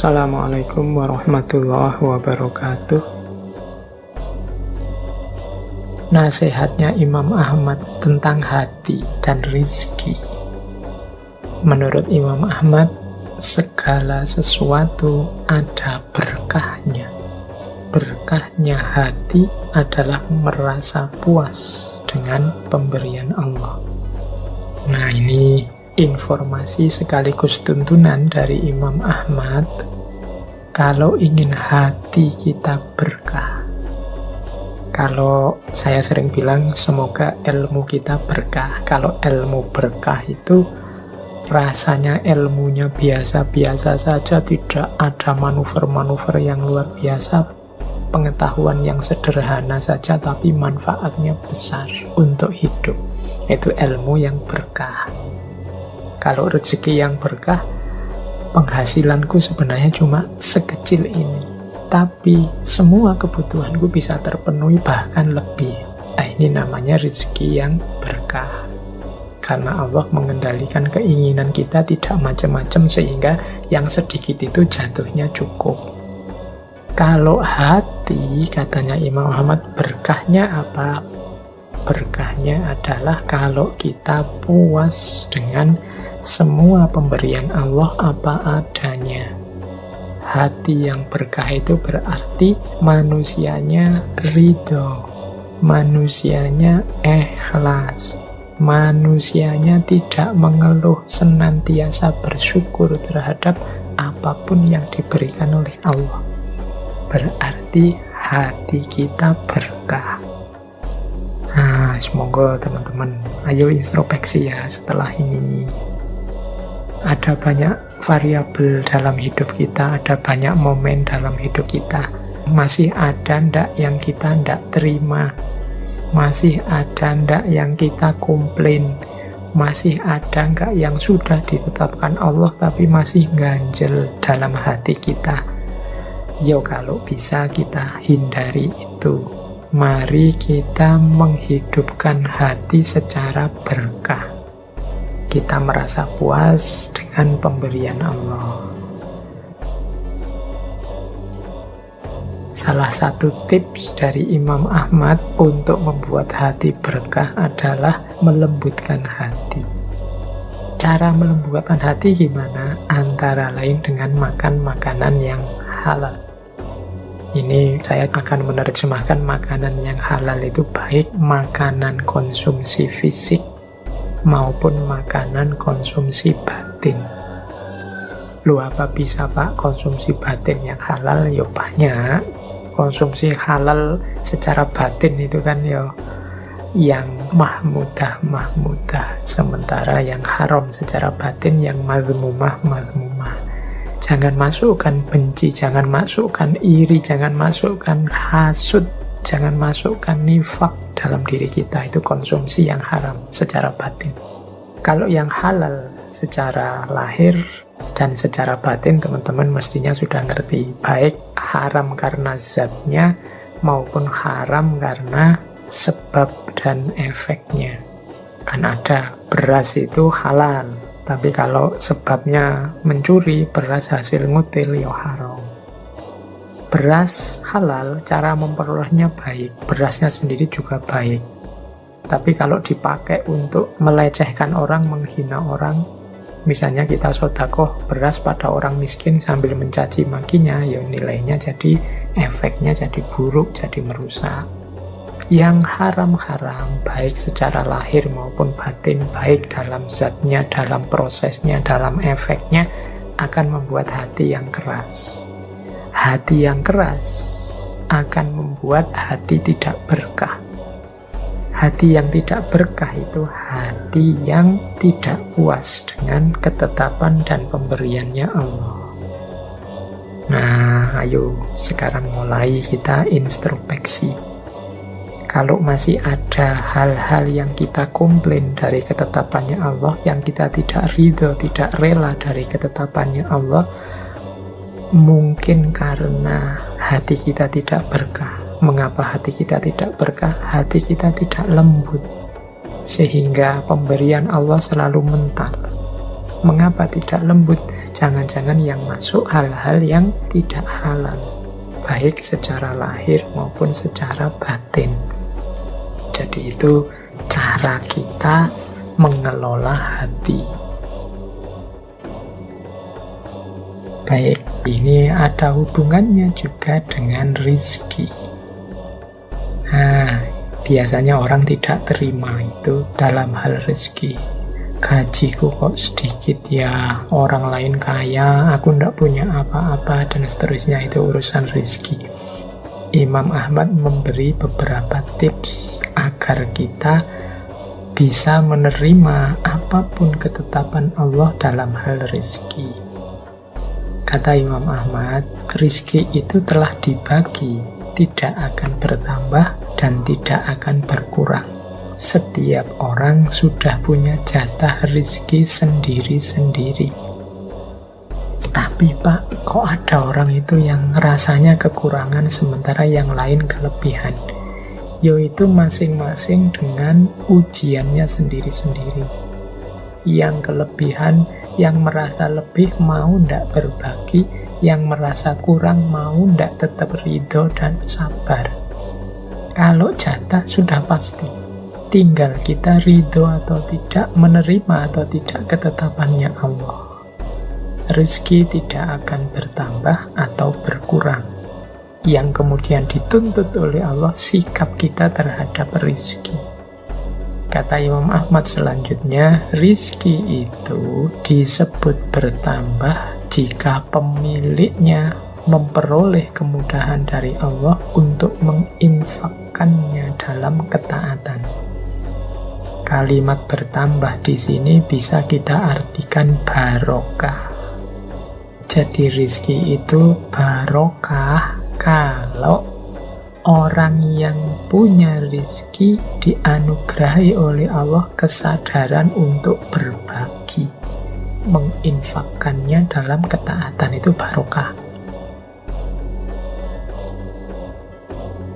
Assalamualaikum warahmatullahi wabarakatuh. Nasihatnya Imam Ahmad tentang hati dan rizki. Menurut Imam Ahmad, segala sesuatu ada berkahnya. Berkahnya hati adalah merasa puas dengan pemberian Allah. Nah, ini informasi sekaligus tuntunan dari Imam Ahmad. Kalau ingin hati kita berkah, kalau saya sering bilang semoga ilmu kita berkah. Kalau ilmu berkah itu rasanya ilmunya biasa-biasa saja, tidak ada manuver-manuver yang luar biasa, pengetahuan yang sederhana saja, tapi manfaatnya besar untuk hidup. Itu ilmu yang berkah. Kalau rezeki yang berkah, penghasilanku sebenarnya cuma sekecil ini, tapi semua kebutuhanku bisa terpenuhi, bahkan lebih. Nah, ini namanya rezeki yang berkah. Karena Allah mengendalikan keinginan kita tidak macam-macam, sehingga yang sedikit itu jatuhnya cukup. Kalau hati, katanya Imam Ahmad, berkahnya apa? Berkahnya adalah kalau kita puas dengan semua pemberian Allah apa adanya. Hati yang berkah itu berarti manusianya ridho, manusianya ikhlas, manusianya tidak mengeluh, senantiasa bersyukur terhadap apapun yang diberikan oleh Allah. Berarti hati kita berkah. Nah, semoga teman-teman ayo introspeksi ya setelah ini. Ada banyak variabel dalam hidup kita, ada banyak momen dalam hidup kita. Masih ada ndak yang kita ndak terima, masih ada ndak yang kita komplain, masih ada nggak yang sudah ditetapkan Allah tapi masih ganjel dalam hati kita. Yo, kalau bisa kita hindari itu. Mari kita menghidupkan hati secara berkah. Kita merasa puas dengan pemberian Allah. Salah satu tips dari Imam Ahmad untuk membuat hati berkah adalah melembutkan hati. Cara melembutkan hati gimana? Antara lain dengan makan makanan yang halal. Ini saya akan menerjemahkan makanan yang halal itu baik makanan konsumsi fisik maupun makanan konsumsi batin. Lu apa bisa Pak konsumsi batin yang halal? Ya banyak. Konsumsi halal secara batin itu kan ya yang mahmudah. Sementara yang haram secara batin yang mazmumah. Jangan masukkan benci, jangan masukkan iri, jangan masukkan hasud, jangan masukkan nifak dalam diri kita. Itu konsumsi yang haram secara batin. Kalau yang halal secara lahir dan secara batin, teman-teman mestinya sudah ngerti. Baik haram karena zatnya maupun haram karena sebab dan efeknya. Kan ada beras itu halal, tapi kalau sebabnya mencuri, beras hasil ngutil, ya haram. Beras halal, cara memperolehnya baik, berasnya sendiri juga baik. Tapi kalau dipakai untuk melecehkan orang, menghina orang, misalnya kita sedekah beras pada orang miskin sambil mencaci makinya, ya nilainya jadi, efeknya jadi buruk, jadi merusak. Yang haram-haram, baik secara lahir maupun batin, baik dalam zatnya, dalam prosesnya, dalam efeknya, akan membuat hati yang keras. Hati yang keras akan membuat hati tidak berkah. Hati yang tidak berkah itu hati yang tidak puas dengan ketetapan dan pemberiannya Allah. Nah, ayo sekarang mulai kita introspeksi. Kalau masih ada hal-hal yang kita komplain dari ketetapannya Allah, yang kita tidak ridho, tidak rela dari ketetapannya Allah, mungkin karena hati kita tidak berkah. Mengapa hati kita tidak berkah? Hati kita tidak lembut, sehingga pemberian Allah selalu mentar. Mengapa tidak lembut? Jangan-jangan yang masuk hal-hal yang tidak halal, baik secara lahir maupun secara batin. Jadi itu cara kita mengelola hati. Baik, ini ada hubungannya juga dengan rizki. Nah, biasanya orang tidak terima itu dalam hal rizki. Gajiku kok sedikit ya, orang lain kaya, aku ndak punya apa-apa, dan seterusnya. Itu urusan rizki. Imam Ahmad memberi beberapa tips agar kita bisa menerima apapun ketetapan Allah dalam hal rizki. Kata Imam Ahmad, rizki itu telah dibagi, tidak akan bertambah dan tidak akan berkurang. Setiap orang sudah punya jatah rizki sendiri-sendiri. Tapi Pak, kok ada orang itu yang rasanya kekurangan sementara yang lain kelebihan? Yaitu masing-masing dengan ujiannya sendiri-sendiri. Yang kelebihan, yang merasa lebih mau ndak berbagi, yang merasa kurang mau ndak tetap ridho dan sabar. Kalau jatah sudah pasti, tinggal kita ridho atau tidak, menerima atau tidak ketetapannya Allah. Rezeki tidak akan bertambah atau berkurang. Yang kemudian dituntut oleh Allah sikap kita terhadap rezeki. Kata Imam Ahmad selanjutnya, rezeki itu disebut bertambah jika pemiliknya memperoleh kemudahan dari Allah untuk menginfakkannya dalam ketaatan. Kalimat bertambah di sini bisa kita artikan barokah. Jadi rizki itu barokah kalau orang yang punya rizki dianugerahi oleh Allah kesadaran untuk berbagi, menginfakkannya dalam ketaatan. Itu barokah.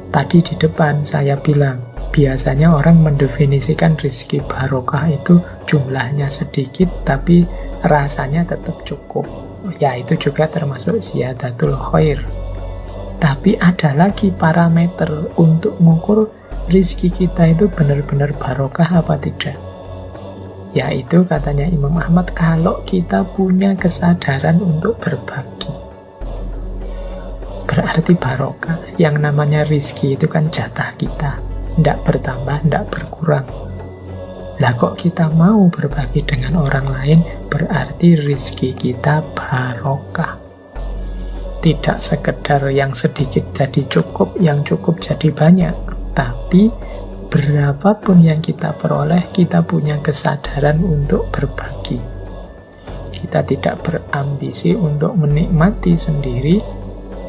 Tadi di depan saya bilang, biasanya orang mendefinisikan rizki barokah itu jumlahnya sedikit tapi rasanya tetap cukup. Ya, itu juga termasuk ziyadatul khair. Tapi ada lagi parameter untuk mengukur rizki kita itu benar-benar barokah apa tidak. Yaitu katanya Imam Ahmad, kalau kita punya kesadaran untuk berbagi, berarti barokah. Yang namanya rizki itu kan jatah kita, ndak bertambah, ndak berkurang. Lah kok kita mau berbagi dengan orang lain, berarti rizki kita barokah. Tidak sekedar yang sedikit jadi cukup, yang cukup jadi banyak, tapi berapapun yang kita peroleh, kita punya kesadaran untuk berbagi. Kita tidak berambisi untuk menikmati sendiri,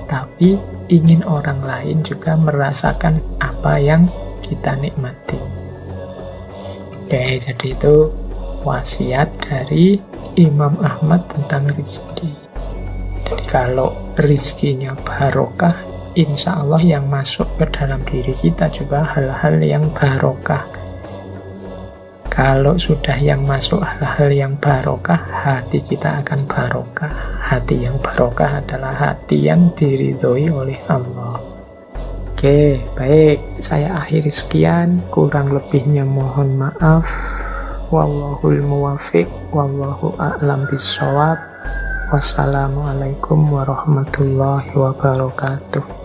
tapi ingin orang lain juga merasakan apa yang kita nikmati. Oke, jadi itu wasiat dari Imam Ahmad tentang rizki. Jadi kalau rizkinya barokah, insya Allah yang masuk ke dalam diri kita juga hal-hal yang barokah. Kalau sudah yang masuk hal-hal yang barokah, hati kita akan barokah. Hati yang barokah adalah hati yang diridhoi oleh Allah. Oke, baik. Saya akhiri sekian. Kurang lebihnya mohon maaf. Wallahul muwafiq. Wallahu a'lam bishawab. Wassalamualaikum warahmatullahi wabarakatuh.